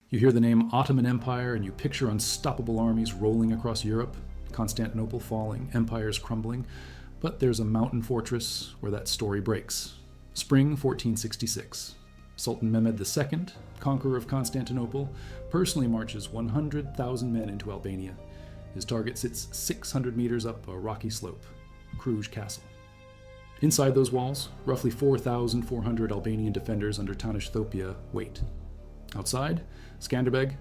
You hear the name Ottoman Empire and you picture unstoppable armies rolling across Europe, Constantinople falling, empires crumbling. But there's a mountain fortress where that story breaks. Spring 1466. Sultan Mehmed II, conqueror of Constantinople, personally marches 100,000 men into Albania. His target sits 600 meters up a rocky slope, Cluj Castle. Inside those walls, roughly 4,400 Albanian defenders under Tanış Thopia wait. Outside, Skanderbeg,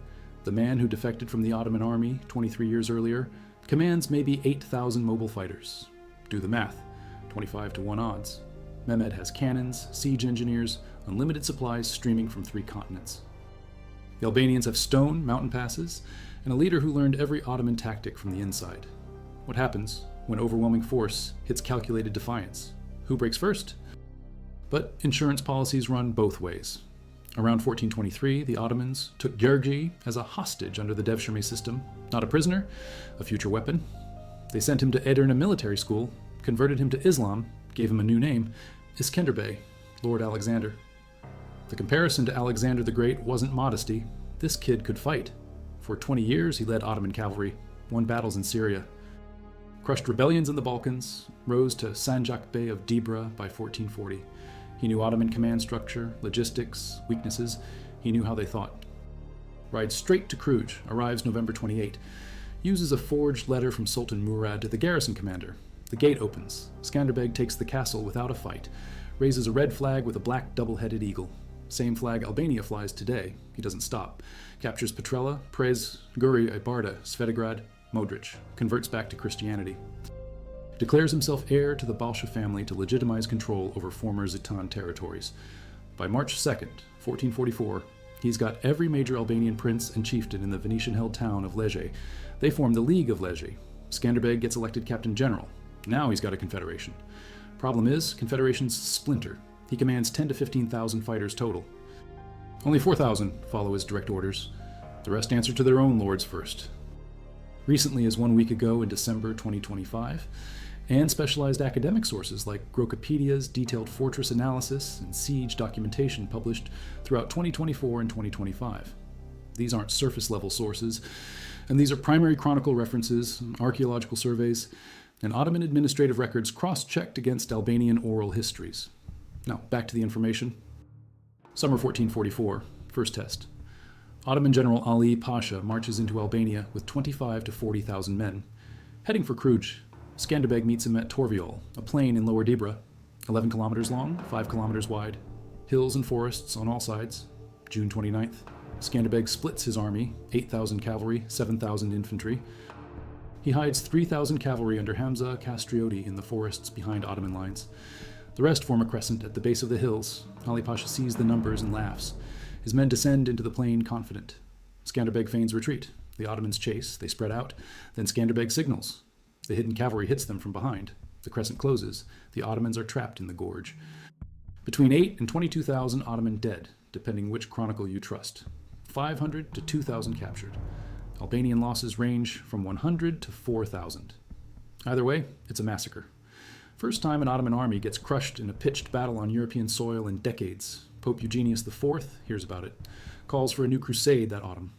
the man who defected from the Ottoman army 23 years earlier, commands maybe 8,000 mobile fighters. Do the math, 25 to 1 odds. Mehmed has cannons, siege engineers, unlimited supplies streaming from 3 continents. The Albanians have stone mountain passes, and a leader who learned every Ottoman tactic from the inside. What happens when overwhelming force hits calculated defiance? Who breaks first? But insurance policies run both ways. Around 1423, the Ottomans took Gheorghe as a hostage under the Devshirme system, not a prisoner, a future weapon. They sent him to Edirne military school, converted him to Islam, gave him a new name, Skanderbeg, Lord Alexander. The comparison to Alexander the Great wasn't modesty. This kid could fight. For 20 years, he led Ottoman cavalry, won battles in Syria, crushed rebellions in the Balkans, rose to Sanjak Bey of Dibra by 1440. He knew Ottoman command structure, logistics, weaknesses. He knew how they thought. Rides straight to Cluj, arrives November 28. Uses a forged letter from Sultan Murad to the garrison commander. The gate opens. Skanderbeg takes the castle without a fight. Raises a red flag with a black double-headed eagle. Same flag Albania flies today. He doesn't stop. Captures Petrella, Prez, Guri, Ibarda, Svetigrad, Modric. Converts back to Christianity. Declares himself heir to the Balsha family to legitimize control over former Zitan territories. By March 2nd, 1444, he's got every major Albanian prince and chieftain in the Venetian-held town of Lecce. They form the League of Lecce. Skanderbeg gets elected captain general. Now he's got a confederation. Problem is, confederations splinter. He commands 10 to 15,000 fighters total. Only 4,000 follow his direct orders. The rest answer to their own lords first. Recently as 1 week ago in December 2025, and specialized academic sources like Grokopedia's detailed fortress analysis and siege documentation published throughout 2024 and 2025. These aren't surface-level sources, and these are primary chronicle references, archaeological surveys, and Ottoman administrative records cross-checked against Albanian oral histories. Now, back to the information. Summer 1444, first test. Ottoman General Ali Pasha marches into Albania with 25 to 40,000 men. Heading for Cluj, Skanderbeg meets him at Torviol, a plain in Lower Dibra, 11 kilometers long, 5 kilometers wide. Hills and forests on all sides. June 29th. Skanderbeg splits his army, 8,000 cavalry, 7,000 infantry. He hides 3,000 cavalry under Hamza Castrioti in the forests behind Ottoman lines. The rest form a crescent at the base of the hills. Ali Pasha sees the numbers and laughs. His men descend into the plain confident. Skanderbeg feigns retreat. The Ottomans chase, they spread out. Then Skanderbeg signals. The hidden cavalry hits them from behind. The crescent closes. The Ottomans are trapped in the gorge. Between 8 and 22,000 Ottoman dead, depending which chronicle you trust. 500 to 2,000 captured. Albanian losses range from 100 to 4,000. Either way, it's a massacre. First time an Ottoman army gets crushed in a pitched battle on European soil in decades. Pope Eugenius IV hears about it. Calls for a new crusade that autumn.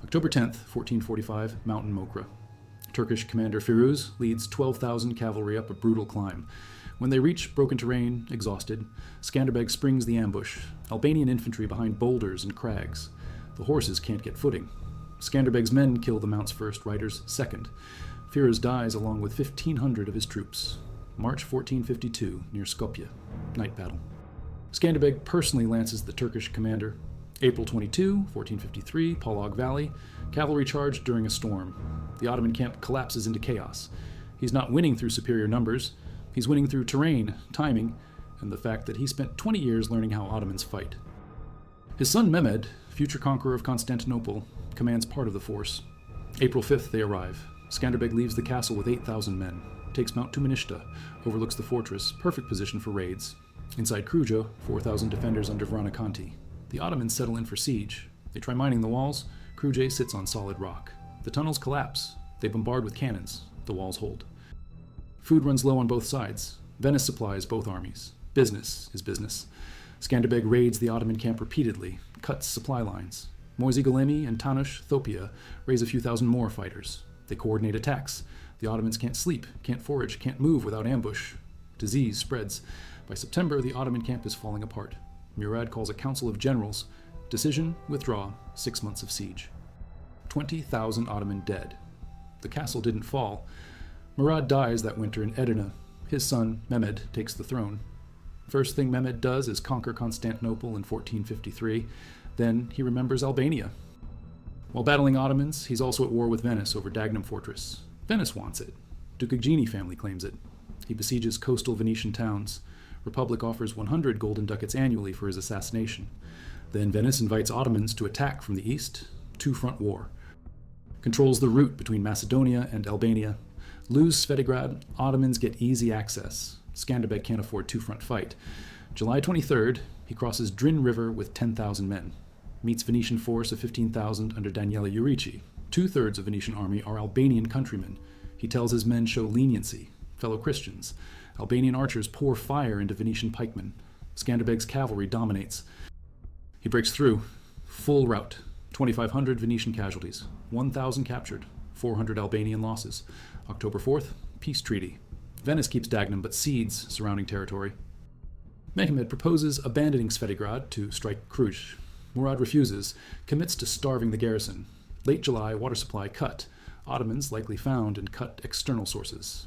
October 10th, 1445, Mountain Mokra. Turkish commander Firuz leads 12,000 cavalry up a brutal climb. When they reach broken terrain, exhausted, Skanderbeg springs the ambush. Albanian infantry behind boulders and crags. The horses can't get footing. Skanderbeg's men kill the mount's first, riders second. Firuz dies along with 1,500 of his troops. March 1452, near Skopje. Night battle. Skanderbeg personally lances the Turkish commander. April 22, 1453, Palog Valley. Cavalry charge during a storm. The Ottoman camp collapses into chaos. He's not winning through superior numbers. He's winning through terrain, timing, and the fact that he spent 20 years learning how Ottomans fight. His son Mehmed, future conqueror of Constantinople, commands part of the force. April 5th, they arrive. Skanderbeg leaves the castle with 8,000 men. Takes Mount Tumanishta, overlooks the fortress, perfect position for raids. Inside Kruja, 4,000 defenders under Vranakanti. The Ottomans settle in for siege. They try mining the walls. Kruja sits on solid rock. The tunnels collapse. They bombard with cannons. The walls hold. Food runs low on both sides. Venice supplies both armies. Business is business. Skanderbeg raids the Ottoman camp repeatedly, cuts supply lines. Moisey Galemi and Tanush Thopia raise a few thousand more fighters. They coordinate attacks. The Ottomans can't sleep, can't forage, can't move without ambush. Disease spreads. By September, the Ottoman camp is falling apart. Murad calls a council of generals. Decision, withdraw, 6 months of siege. 20,000 Ottoman dead. The castle didn't fall. Murad dies that winter in Edirne. His son, Mehmed, takes the throne. First thing Mehmed does is conquer Constantinople in 1453. Then he remembers Albania. While battling Ottomans, he's also at war with Venice over Dagenham Fortress. Venice wants it. Ducagini family claims it. He besieges coastal Venetian towns. Republic offers 100 golden ducats annually for his assassination. Then Venice invites Ottomans to attack from the east. Two-front war. Controls the route between Macedonia and Albania. Lose Svetigrad, Ottomans get easy access. Skanderbeg can't afford two-front fight. July 23rd, he crosses Drin River with 10,000 men. Meets Venetian force of 15,000 under Daniele Eurici. 2/3 of Venetian army are Albanian countrymen. He tells his men show leniency, fellow Christians. Albanian archers pour fire into Venetian pikemen. Skanderbeg's cavalry dominates. He breaks through. Full rout. 2,500 Venetian casualties. 1,000 captured. 400 Albanian losses. October 4th, peace treaty. Venice keeps Dagenham but cedes surrounding territory. Mehmed proposes abandoning Svetigrad to strike Cluj. Murad refuses, commits to starving the garrison. Late July, water supply cut. Ottomans likely found and cut external sources.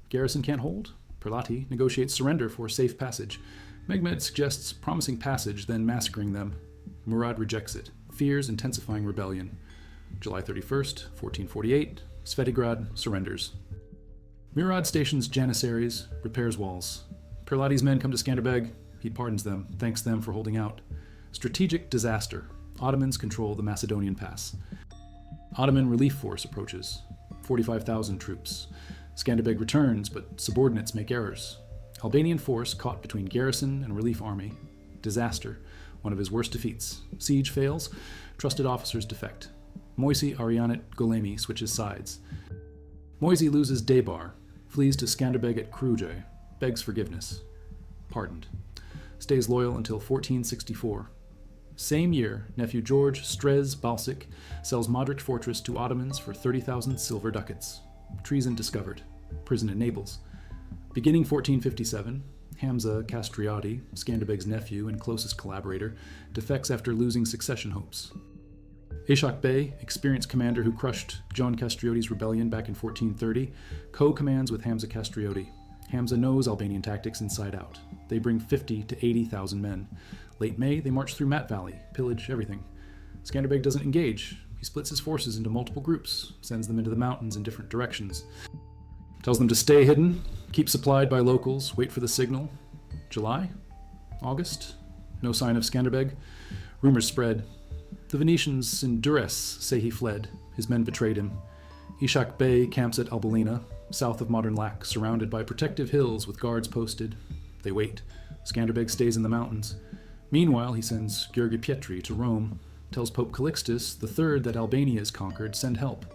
Garrison can't hold? Perlati negotiates surrender for safe passage. Mehmed suggests promising passage, then massacring them. Murad rejects it, fears intensifying rebellion. July 31st, 1448, Svetigrad surrenders. Murad stations janissaries, repairs walls. Perlati's men come to Skanderbeg. He pardons them, thanks them for holding out. Strategic disaster. Ottomans control the Macedonian pass. Ottoman relief force approaches. 45,000 troops. Skanderbeg returns, but subordinates make errors. Albanian force caught between garrison and relief army. Disaster. One of his worst defeats. Siege fails. Trusted officers defect. Moisey Arianit Golemi switches sides. Moisey loses Debar. Flees to Skanderbeg at Cluj. Begs forgiveness. Pardoned. Stays loyal until 1464. Same year, nephew George Strez Balsic sells Modric Fortress to Ottomans for 30,000 silver ducats. Treason discovered. Prison in Naples. Beginning 1457, Hamza Castrioti, Skanderbeg's nephew and closest collaborator, defects after losing succession hopes. Ishak Bey, experienced commander who crushed John Castrioti's rebellion back in 1430, co-commands with Hamza Castrioti. Hamza knows Albanian tactics inside out. They bring 50 to 80,000 men. Late May, they march through Mat Valley, pillage everything. Skanderbeg doesn't engage. He splits his forces into multiple groups, sends them into the mountains in different directions. Tells them to stay hidden, keep supplied by locals, wait for the signal. July? August? No sign of Skanderbeg. Rumors spread. The Venetians in duress say he fled. His men betrayed him. Ishak Bey camps at Albalina, south of modern Lac, surrounded by protective hills with guards posted. They wait. Skanderbeg stays in the mountains. Meanwhile, he sends Gheorghe Pietri to Rome, tells Pope Calixtus III that Albania is conquered, send help.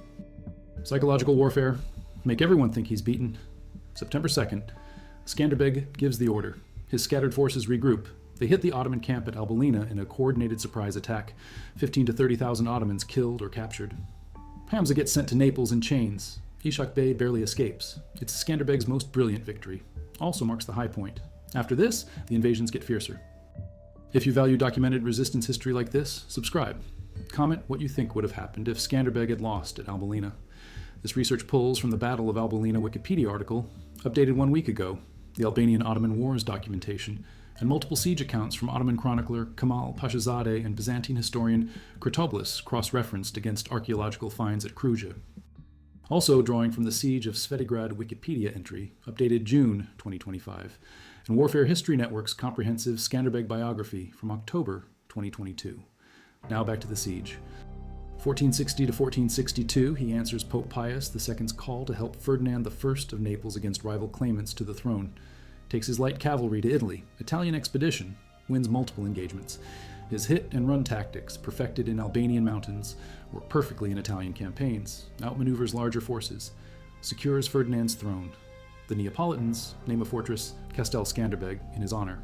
Psychological warfare, make everyone think he's beaten. September 2nd, Skanderbeg gives the order. His scattered forces regroup. They hit the Ottoman camp at Albalina in a coordinated surprise attack. 15 to 30,000 Ottomans killed or captured. Hamza gets sent to Naples in chains. Ishak Bey barely escapes. It's Skanderbeg's most brilliant victory. Also marks the high point. After this, the invasions get fiercer. If you value documented resistance history like this, subscribe. Comment what you think would have happened if Skanderbeg had lost at Albalina. This research pulls from the Battle of Albalina Wikipedia article, updated 1 week ago, the Albanian-Ottoman Wars documentation, and multiple siege accounts from Ottoman chronicler Kemal Pashazadeh and Byzantine historian Kritoblis cross-referenced against archaeological finds at Cluj. Also drawing from the Siege of Svetigrad Wikipedia entry, updated June 2025, and Warfare History Network's comprehensive Skanderbeg biography from October 2022. Now back to the siege. 1460 to 1462, he answers Pope Pius II's call to help Ferdinand I of Naples against rival claimants to the throne. Takes his light cavalry to Italy, Italian expedition, wins multiple engagements. His hit-and-run tactics, perfected in Albanian mountains, work perfectly in Italian campaigns, outmaneuvers larger forces, secures Ferdinand's throne. The Neapolitans name a fortress Castel Skanderbeg in his honor.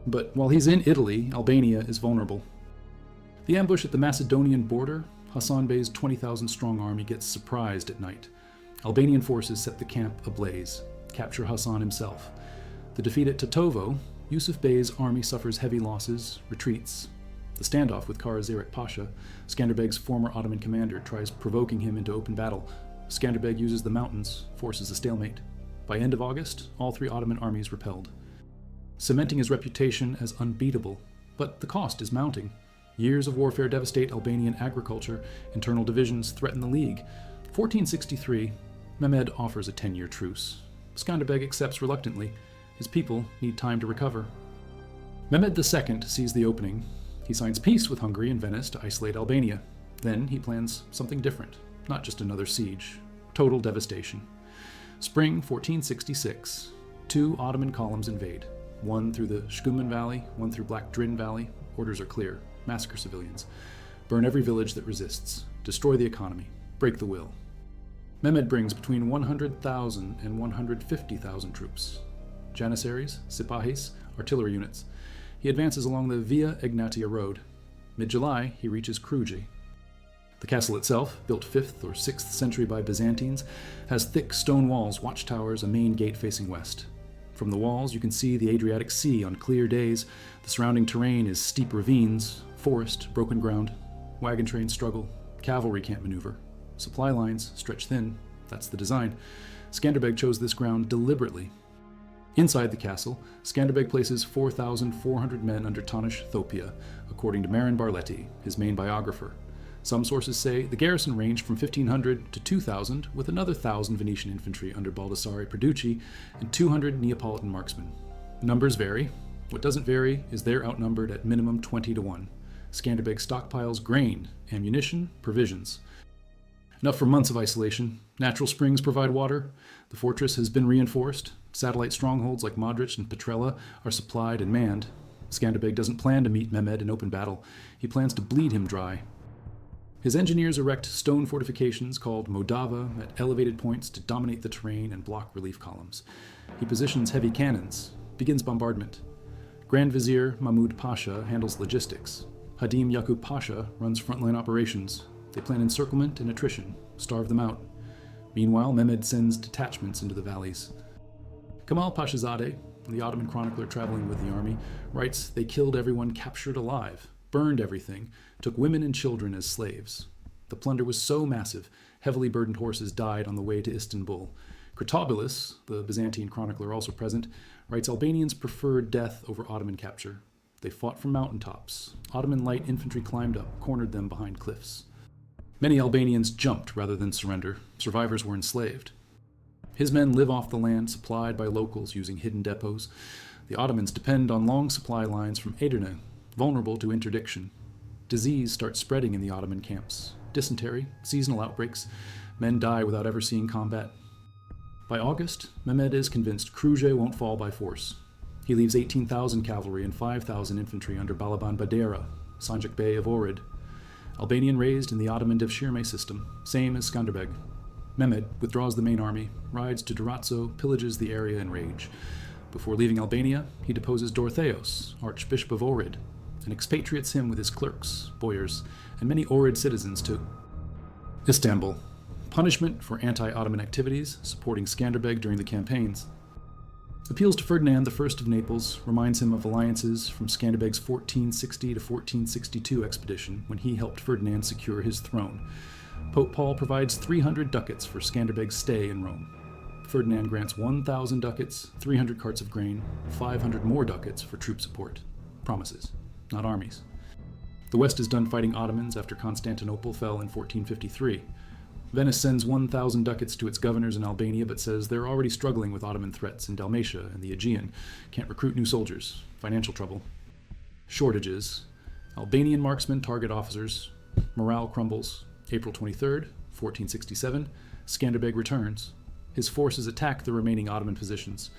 But while he's in Italy, Albania is vulnerable. The ambush at the Macedonian border, Hassan Bey's 20,000-strong army gets surprised at night. Albanian forces set the camp ablaze, capture Hassan himself. The defeat at Tetovo, Yusuf Bey's army suffers heavy losses, retreats. The standoff with Karazirik Pasha, Skanderbeg's former Ottoman commander, tries provoking him into open battle. Skanderbeg uses the mountains, forces a stalemate. By end of August, all three Ottoman armies repelled, cementing his reputation as unbeatable. But the cost is mounting. Years of warfare devastate Albanian agriculture, internal divisions threaten the League. 1463, Mehmed offers a 10-year truce. Skanderbeg accepts reluctantly. His people need time to recover. Mehmed II sees the opening. He signs peace with Hungary and Venice to isolate Albania. Then he plans something different, not just another siege. Total devastation. Spring 1466, 2 Ottoman columns invade. One through the Shkumen Valley, one through Black Drin Valley. Orders are clear. Massacre civilians. Burn every village that resists. Destroy the economy. Break the will. Mehmed brings between 100,000 and 150,000 troops. Janissaries, Sipahis, artillery units. He advances along the Via Egnatia road. Mid-July, he reaches Kruj. The castle itself, built 5th or 6th century by Byzantines, has thick stone walls, watchtowers, a main gate facing west. From the walls, you can see the Adriatic Sea on clear days. The surrounding terrain is steep ravines, forest, broken ground. Wagon trains struggle. Cavalry can't maneuver. Supply lines stretch thin. That's the design. Skanderbeg chose this ground deliberately. Inside the castle, Skanderbeg places 4,400 men under Tanish Thopia, according to Marin Barletti, his main biographer. Some sources say the garrison ranged from 1,500 to 2,000, with another 1,000 Venetian infantry under Baldassare Perducci and 200 Neapolitan marksmen. Numbers vary. What doesn't vary is they're outnumbered at minimum 20 to 1. Skanderbeg stockpiles grain, ammunition, provisions. Enough for months of isolation. Natural springs provide water. The fortress has been reinforced. Satellite strongholds like Modric and Petrella are supplied and manned. Skanderbeg doesn't plan to meet Mehmed in open battle. He plans to bleed him dry. His engineers erect stone fortifications called Modava at elevated points to dominate the terrain and block relief columns. He positions heavy cannons, begins bombardment. Grand Vizier Mahmud Pasha handles logistics. Hadim Yaqub Pasha runs frontline operations. They plan encirclement and attrition, starve them out. Meanwhile, Mehmed sends detachments into the valleys. Kamal Pashazadeh, the Ottoman chronicler traveling with the army, writes they killed everyone captured alive, burned everything, took women and children as slaves. The plunder was so massive, heavily burdened horses died on the way to Istanbul. Critobulus, the Byzantine chronicler also present, writes Albanians preferred death over Ottoman capture. They fought from mountaintops. Ottoman light infantry climbed up, cornered them behind cliffs. Many Albanians jumped rather than surrender. Survivors were enslaved. His men live off the land supplied by locals using hidden depots. The Ottomans depend on long supply lines from Edirne, vulnerable to interdiction. Disease starts spreading in the Ottoman camps. Dysentery, seasonal outbreaks. Men die without ever seeing combat. By August, Mehmed is convinced Kruj won't fall by force. He leaves 18,000 cavalry and 5,000 infantry under Balaban Badera, Sanjak Bey of Ohrid. Albanian raised in the Ottoman Devshirme system, same as Skanderbeg. Mehmed withdraws the main army, rides to Durazzo, pillages the area in rage. Before leaving Albania, he deposes Dorotheos, Archbishop of Ohrid, and expatriates him with his clerks, boyars, and many Ohrid citizens too. Istanbul. Punishment for anti-Ottoman activities, supporting Skanderbeg during the campaigns. Appeals to Ferdinand I of Naples reminds him of alliances from Skanderbeg's 1460 to 1462 expedition when he helped Ferdinand secure his throne. Pope Paul provides 300 ducats for Skanderbeg's stay in Rome. Ferdinand grants 1,000 ducats, 300 carts of grain, 500 more ducats for troop support. Promises, not armies. The West is done fighting Ottomans after Constantinople fell in 1453. Venice sends 1,000 ducats to its governors in Albania, but says they're already struggling with Ottoman threats in Dalmatia and the Aegean. Can't recruit new soldiers. Financial trouble. Shortages. Albanian marksmen target officers. Morale crumbles. April 23rd, 1467, Skanderbeg returns. His forces attack the remaining Ottoman positions.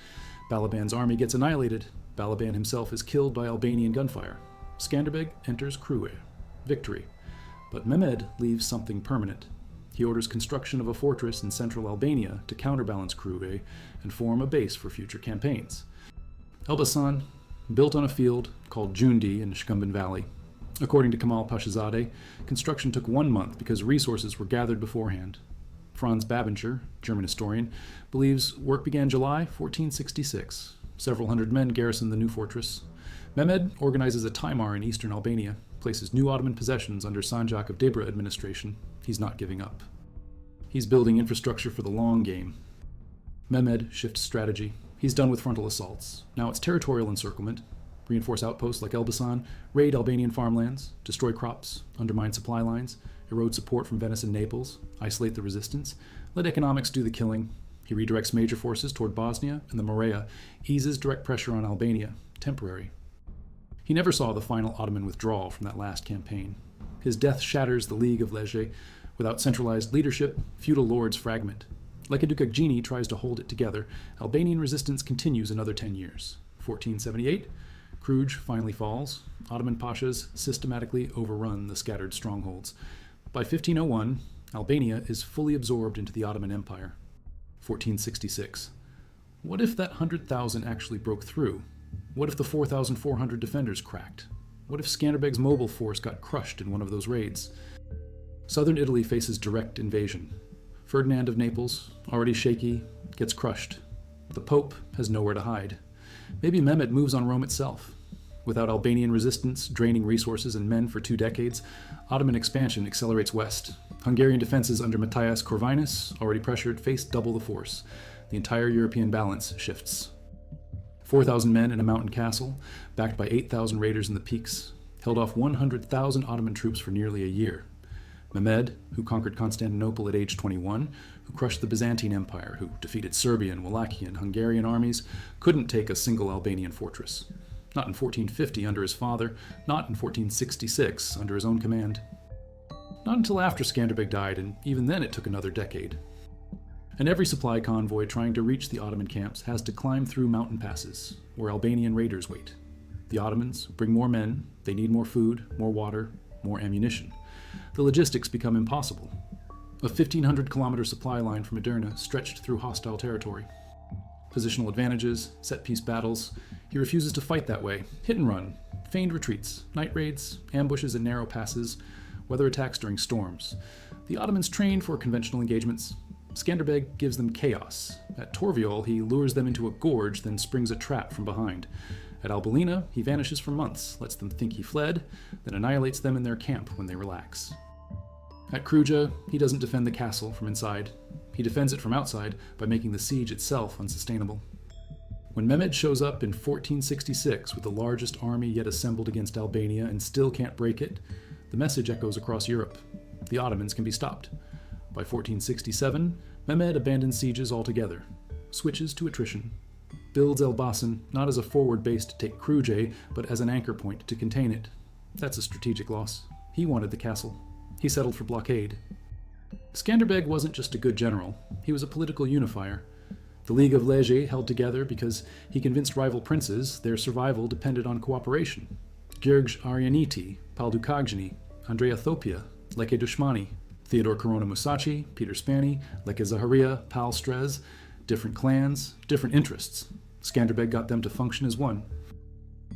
Balaban's army gets annihilated. Balaban himself is killed by Albanian gunfire. Skanderbeg enters Kruj. Victory. But Mehmed leaves something permanent. He orders construction of a fortress in central Albania to counterbalance Kruj and form a base for future campaigns. Elbasan, built on a field called Jundi in Shkumen Valley. According to Kemal Pashazadeh, construction took 1 month because resources were gathered beforehand. Franz Babinger, German historian, believes work began July 1466. Several hundred men garrisoned the new fortress. Mehmed organizes a Timar in eastern Albania, places new Ottoman possessions under Sanjak of Debra administration. He's not giving up. He's building infrastructure for the long game. Mehmed shifts strategy. He's done with frontal assaults. Now it's territorial encirclement. Reinforce outposts like Elbasan, raid Albanian farmlands, destroy crops, undermine supply lines, erode support from Venice and Naples, isolate the resistance, let economics do the killing. He redirects major forces toward Bosnia, and the Morea eases direct pressure on Albania, temporary. He never saw the final Ottoman withdrawal from that last campaign. His death shatters the League of Lege. Without centralized leadership, feudal lords fragment. Lekadukagini tries to hold it together. Albanian resistance continues another 10 years. 1478, Cluj finally falls. Ottoman pashas systematically overrun the scattered strongholds. By 1501, Albania is fully absorbed into the Ottoman Empire. 1466. What if that 100,000 actually broke through? What if the 4,400 defenders cracked? What if Skanderbeg's mobile force got crushed in one of those raids? Southern Italy faces direct invasion. Ferdinand of Naples, already shaky, gets crushed. The Pope has nowhere to hide. Maybe Mehmed moves on Rome itself. Without Albanian resistance, draining resources and men for 2 decades, Ottoman expansion accelerates west. Hungarian defenses under Matthias Corvinus, already pressured, face double the force. The entire European balance shifts. 4,000 men in a mountain castle, backed by 8,000 raiders in the peaks, held off 100,000 Ottoman troops for nearly a year. Mehmed, who conquered Constantinople at age 21, who crushed the Byzantine Empire, who defeated Serbian, Wallachian, Hungarian armies, couldn't take a single Albanian fortress. Not in 1450 under his father, not in 1466 under his own command. Not until after Skanderbeg died, and even then it took another decade. And every supply convoy trying to reach the Ottoman camps has to climb through mountain passes, where Albanian raiders wait. The Ottomans bring more men, they need more food, more water, more ammunition. The logistics become impossible. A 1,500-kilometer supply line from Edirne stretched through hostile territory. Positional advantages, set-piece battles. He refuses to fight that way. Hit and run, feigned retreats, night raids, ambushes in narrow passes, weather attacks during storms. The Ottomans trained for conventional engagements. Skanderbeg gives them chaos. At Torviol, he lures them into a gorge, then springs a trap from behind. At Albalina, he vanishes for months, lets them think he fled, then annihilates them in their camp when they relax. At Cluj, he doesn't defend the castle from inside. He defends it from outside by making the siege itself unsustainable. When Mehmed shows up in 1466 with the largest army yet assembled against Albania and still can't break it, the message echoes across Europe. The Ottomans can be stopped. By 1467, Mehmed abandons sieges altogether, switches to attrition, builds Elbasan not as a forward base to take Cluj, but as an anchor point to contain it. That's a strategic loss. He wanted the castle. He settled for blockade. Skanderbeg wasn't just a good general, he was a political unifier. The League of Lege held together because he convinced rival princes their survival depended on cooperation. Gheorghe Arianiti, Paldukagini, Andrea Thopia, Leke Dushmani, Theodore Corona Musaci, Peter Spani, Leke Zaharia, Pal Strez, different clans, different interests. Skanderbeg got them to function as one.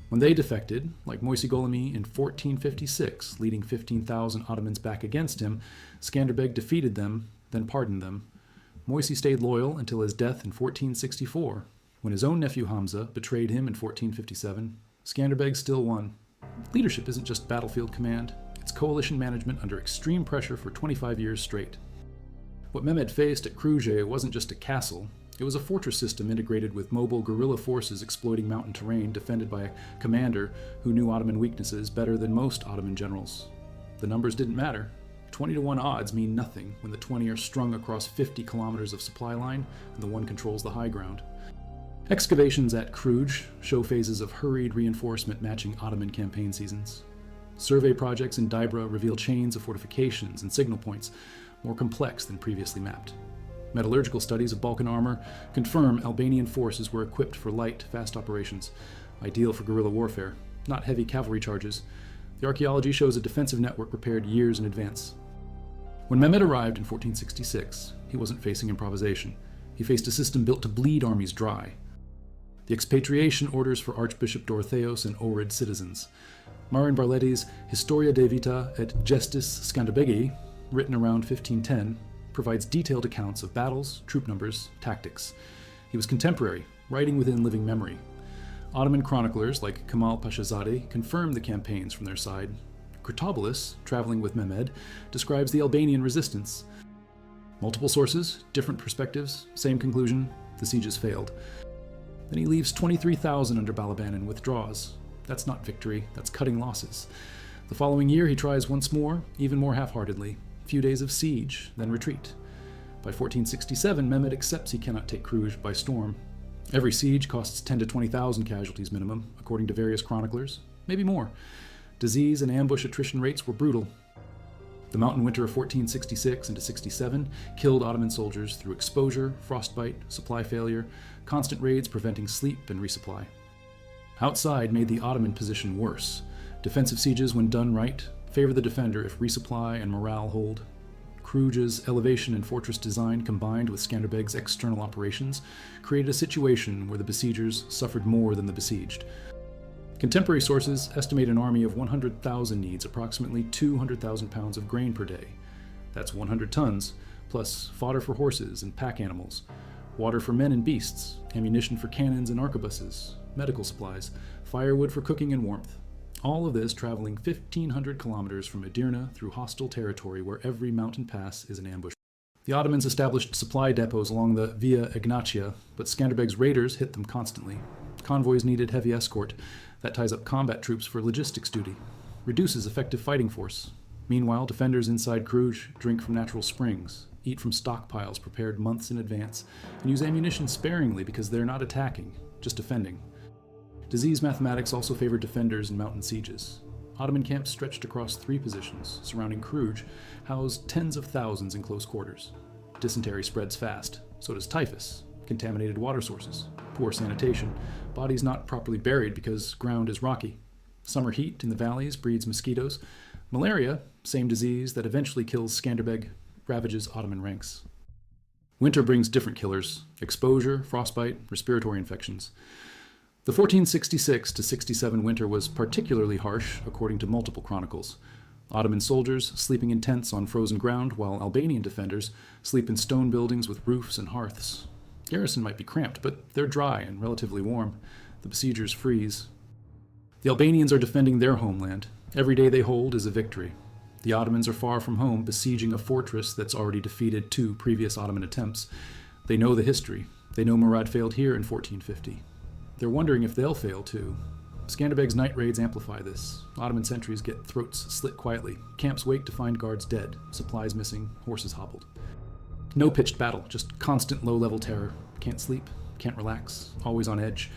When they defected, like Moise Golemi in 1456, leading 15,000 Ottomans back against him, Skanderbeg defeated them, then pardoned them. Moise stayed loyal until his death in 1464. When his own nephew Hamza betrayed him in 1457, Skanderbeg still won. Leadership isn't just battlefield command, it's coalition management under extreme pressure for 25 years straight. What Mehmed faced at Cluj wasn't just a castle, it was a fortress system integrated with mobile guerrilla forces exploiting mountain terrain defended by a commander who knew Ottoman weaknesses better than most Ottoman generals. The numbers didn't matter. 20-to-1 odds mean nothing when the 20 are strung across 50 kilometers of supply line and the one controls the high ground. Excavations at Cluj show phases of hurried reinforcement matching Ottoman campaign seasons. Survey projects in Dibra reveal chains of fortifications and signal points, more complex than previously mapped. Metallurgical studies of Balkan armor confirm Albanian forces were equipped for light, fast operations, ideal for guerrilla warfare, not heavy cavalry charges. The archaeology shows a defensive network prepared years in advance. When Mehmed arrived in 1466, he wasn't facing improvisation. He faced a system built to bleed armies dry. the expatriation orders for Archbishop Dorotheos and Ohrid citizens. Marin Barletti's Historia de Vita et Gestis Skanderbegi, written around 1510, provides detailed accounts of battles, troop numbers, tactics. He was contemporary, writing within living memory. Ottoman chroniclers like Kemal Pashazadeh confirmed the campaigns from their side. Critobulus, traveling with Mehmed, describes the Albanian resistance. Multiple sources, different perspectives, same conclusion: the sieges failed. Then he leaves 23,000 under Balaban and withdraws. That's not victory, that's cutting losses. The following year he tries once more, even more half-heartedly. Few days of siege, then retreat. By 1467, Mehmed accepts he cannot take Cluj by storm. Every siege costs 10 to 20,000 casualties minimum, according to various chroniclers, maybe more. Disease and ambush attrition rates were brutal. The mountain winter of 1466 into 67 killed Ottoman soldiers through exposure, frostbite, supply failure, constant raids preventing sleep and resupply. Outside made the Ottoman position worse. Defensive sieges, when done right, favor the defender if resupply and morale hold. Cluj's elevation and fortress design, combined with Skanderbeg's external operations, created a situation where the besiegers suffered more than the besieged. Contemporary sources estimate an army of 100,000 needs approximately 200,000 pounds of grain per day. That's 100 tons, plus fodder for horses and pack animals, water for men and beasts, ammunition for cannons and arquebuses, medical supplies, firewood for cooking and warmth. All of this traveling 1,500 kilometers from Edirne through hostile territory where every mountain pass is an ambush. The Ottomans established supply depots along the Via Egnatia, but Skanderbeg's raiders hit them constantly. Convoys needed heavy escort. That ties up combat troops for logistics duty, reduces effective fighting force. Meanwhile, defenders inside Cluj drink from natural springs, eat from stockpiles prepared months in advance, and use ammunition sparingly because they're not attacking, just defending. Disease mathematics also favored defenders in mountain sieges. Ottoman camps stretched across 3 positions surrounding Cluj, housed tens of thousands in close quarters. Dysentery spreads fast, so does typhus, contaminated water sources, poor sanitation, bodies not properly buried because ground is rocky. Summer heat in the valleys breeds mosquitoes. Malaria, same disease that eventually kills Skanderbeg, ravages Ottoman ranks. Winter brings different killers: exposure, frostbite, respiratory infections. The 1466 to 67 winter was particularly harsh, according to multiple chronicles. Ottoman soldiers sleeping in tents on frozen ground, while Albanian defenders sleep in stone buildings with roofs and hearths. Garrison might be cramped, but they're dry and relatively warm. The besiegers freeze. The Albanians are defending their homeland. Every day they hold is a victory. The Ottomans are far from home, besieging a fortress that's already defeated 2 previous Ottoman attempts. They know the history. They know Murad failed here in 1450. They're wondering if they'll fail too. Skanderbeg's night raids amplify this. Ottoman sentries get throats slit quietly. Camps wait to find guards dead, supplies missing, horses hobbled. No pitched battle, just constant low-level terror. Can't sleep, can't relax, always on edge.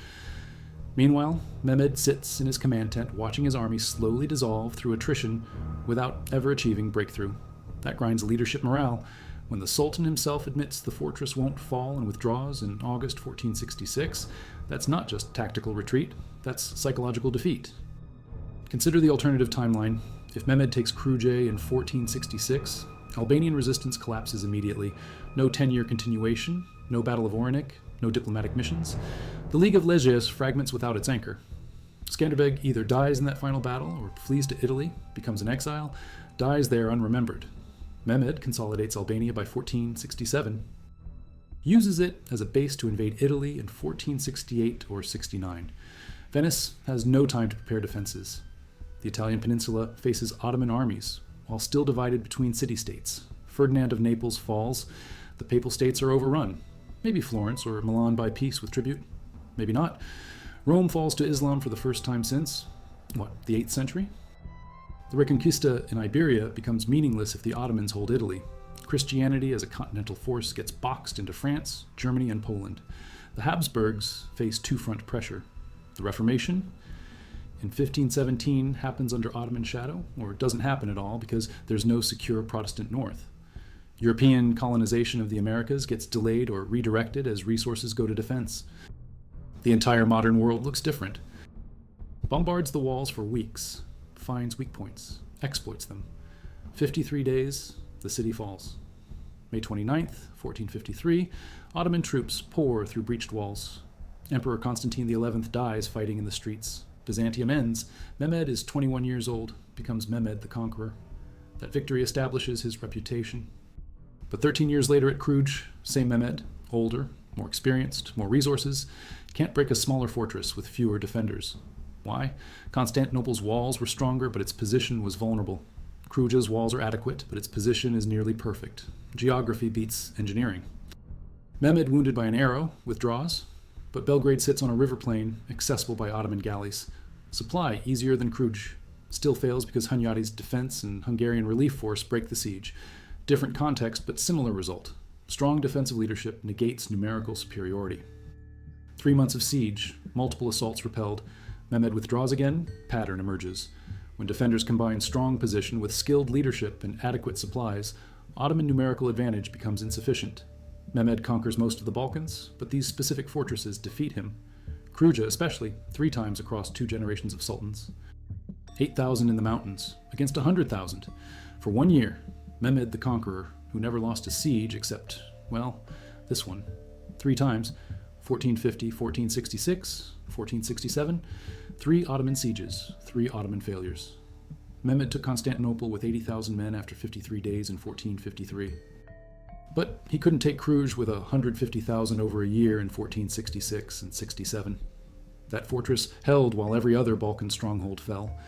Meanwhile, Mehmed sits in his command tent watching his army slowly dissolve through attrition without ever achieving breakthrough. That grinds leadership morale. When the Sultan himself admits the fortress won't fall and withdraws in August 1466, that's not just tactical retreat, that's psychological defeat. Consider the alternative timeline. If Mehmed takes Cluj in 1466, Albanian resistance collapses immediately. No 10-year continuation, no Battle of Oranik, no diplomatic missions. The League of Leges fragments without its anchor. Skanderbeg either dies in that final battle or flees to Italy, becomes an exile, dies there unremembered. Mehmed consolidates Albania by 1467, uses it as a base to invade Italy in 1468 or 69. Venice has no time to prepare defenses. The Italian peninsula faces Ottoman armies, while still divided between city-states. Ferdinand of Naples falls. The Papal States are overrun. Maybe Florence or Milan buy peace with tribute. Maybe not. Rome falls to Islam for the first time since, the 8th century? The Reconquista in Iberia becomes meaningless if the Ottomans hold Italy. Christianity as a continental force gets boxed into France, Germany, and Poland. The Habsburgs face 2-front pressure. The Reformation in 1517 happens under Ottoman shadow, or it doesn't happen at all because there's no secure Protestant north. European colonization of the Americas gets delayed or redirected as resources go to defense. The entire modern world looks different. Bombards the walls for weeks, finds weak points, exploits them. 53 days, the city falls. May 29th, 1453, Ottoman troops pour through breached walls. Emperor Constantine XI dies fighting in the streets. Byzantium ends. Mehmed is 21 years old, becomes Mehmed the Conqueror. That victory establishes his reputation. But 13 years later at Cluj, same Mehmed, older, more experienced, more resources, can't break a smaller fortress with fewer defenders. Why? Constantinople's walls were stronger, but its position was vulnerable. Cluj's walls are adequate, but its position is nearly perfect. Geography beats engineering. Mehmed, wounded by an arrow, withdraws, but Belgrade sits on a river plain accessible by Ottoman galleys. Supply easier than Cluj. Still fails because Hunyadi's defense and Hungarian relief force break the siege. Different context, but similar result. Strong defensive leadership negates numerical superiority. 3 months of siege, multiple assaults repelled. Mehmed withdraws again, pattern emerges. When defenders combine strong position with skilled leadership and adequate supplies, Ottoman numerical advantage becomes insufficient. Mehmed conquers most of the Balkans, but these specific fortresses defeat him. Cluj especially, 3 times across 2 generations of sultans. 8,000 in the mountains, against 100,000. For 1 year, Mehmed the Conqueror, who never lost a siege except, well, this one. 3 times, 1450, 1466, 1467, 3 Ottoman sieges, 3 Ottoman failures. Mehmed took Constantinople with 80,000 men after 53 days in 1453. But he couldn't take Cluj with 150,000 over a year in 1466 and 67. That fortress held while every other Balkan stronghold fell.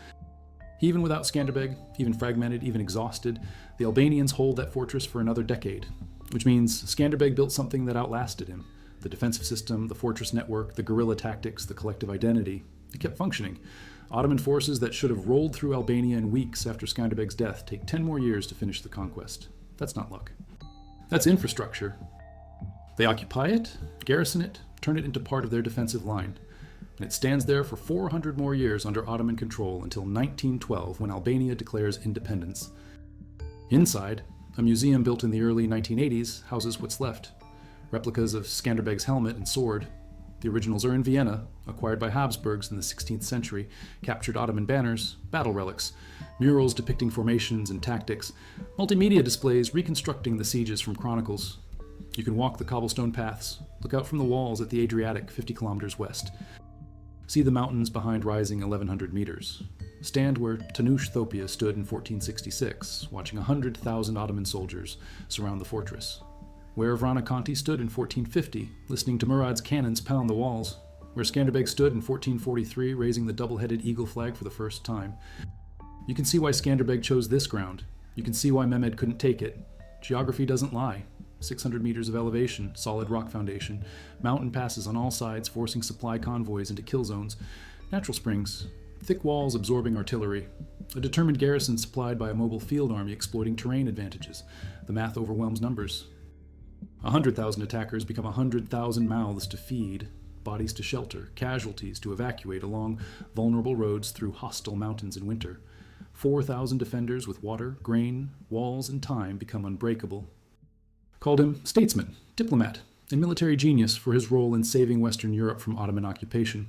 Even without Skanderbeg, even fragmented, even exhausted, the Albanians hold that fortress for another decade, which means Skanderbeg built something that outlasted him. The defensive system, the fortress network, the guerrilla tactics, the collective identity. It kept functioning. Ottoman forces that should have rolled through Albania in weeks after Skanderbeg's death take 10 more years to finish the conquest. That's not luck. That's infrastructure. They occupy it, garrison it, turn it into part of their defensive line. And it stands there for 400 more years under Ottoman control until 1912, when Albania declares independence. Inside, a museum built in the early 1980s houses what's left. Replicas of Skanderbeg's helmet and sword. The originals are in Vienna, acquired by Habsburgs in the 16th century, captured Ottoman banners, battle relics, murals depicting formations and tactics, multimedia displays reconstructing the sieges from chronicles. You can walk the cobblestone paths, look out from the walls at the Adriatic 50 kilometers west. See the mountains behind rising 1,100 meters. Stand where Tanush Thopia stood in 1466, watching 100,000 Ottoman soldiers surround the fortress. Where Vrana Conti stood in 1450, listening to Murad's cannons pound the walls. Where Skanderbeg stood in 1443, raising the double-headed eagle flag for the first time. You can see why Skanderbeg chose this ground. You can see why Mehmed couldn't take it. Geography doesn't lie. 600 meters of elevation, solid rock foundation, mountain passes on all sides forcing supply convoys into kill zones, natural springs, thick walls absorbing artillery, a determined garrison supplied by a mobile field army exploiting terrain advantages. The math overwhelms numbers. 100,000 attackers become 100,000 mouths to feed, bodies to shelter, casualties to evacuate along vulnerable roads through hostile mountains in winter. 4,000 defenders with water, grain, walls, and time become unbreakable. Called him statesman, diplomat, and military genius for his role in saving Western Europe from Ottoman occupation.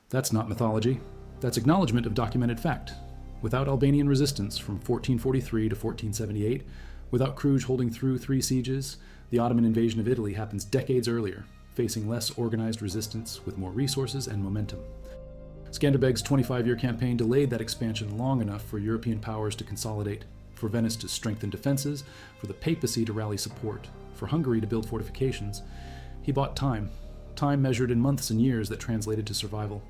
That's not mythology. That's acknowledgement of documented fact. Without Albanian resistance from 1443 to 1478, without Cluj holding through 3 sieges, the Ottoman invasion of Italy happens decades earlier, facing less organized resistance with more resources and momentum. Skanderbeg's 25-year campaign delayed that expansion long enough for European powers to consolidate, for Venice to strengthen defenses, for the papacy to rally support, for Hungary to build fortifications. He bought time measured in months and years that translated to survival.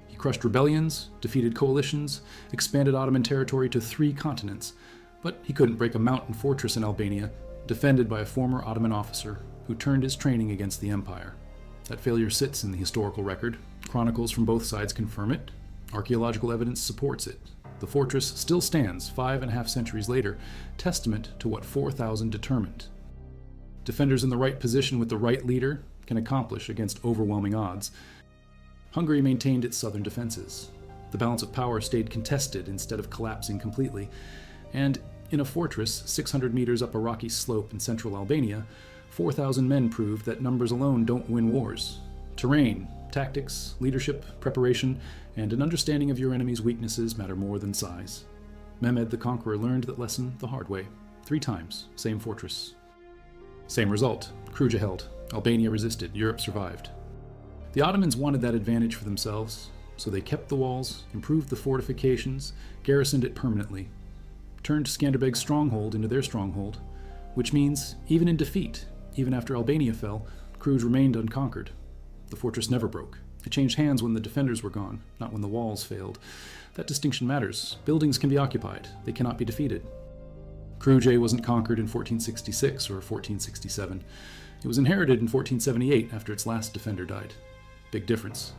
He crushed rebellions, defeated coalitions, expanded Ottoman territory to 3 continents, but he couldn't break a mountain fortress in Albania, defended by a former Ottoman officer who turned his training against the empire. That failure sits in the historical record. Chronicles from both sides confirm it. Archaeological evidence supports it. The fortress still stands 5.5 centuries later, testament to what 4,000 determined. Defenders in the right position with the right leader can accomplish against overwhelming odds. Hungary maintained its southern defenses. The balance of power stayed contested instead of collapsing completely. And in a fortress 600 meters up a rocky slope in central Albania, 4,000 men proved that numbers alone don't win wars. Terrain, tactics, leadership, preparation, and an understanding of your enemy's weaknesses matter more than size. Mehmed the Conqueror learned that lesson the hard way. 3 times, same fortress. Same result. Cluj held. Albania resisted. Europe survived. The Ottomans wanted that advantage for themselves, so they kept the walls, improved the fortifications, garrisoned it permanently, turned Skanderbeg's stronghold into their stronghold, which means, even in defeat, even after Albania fell, Cluj remained unconquered. The fortress never broke. It changed hands when the defenders were gone, not when the walls failed. That distinction matters. Buildings can be occupied. They cannot be defeated. Cluj wasn't conquered in 1466 or 1467. It was inherited in 1478 after its last defender died. Big difference.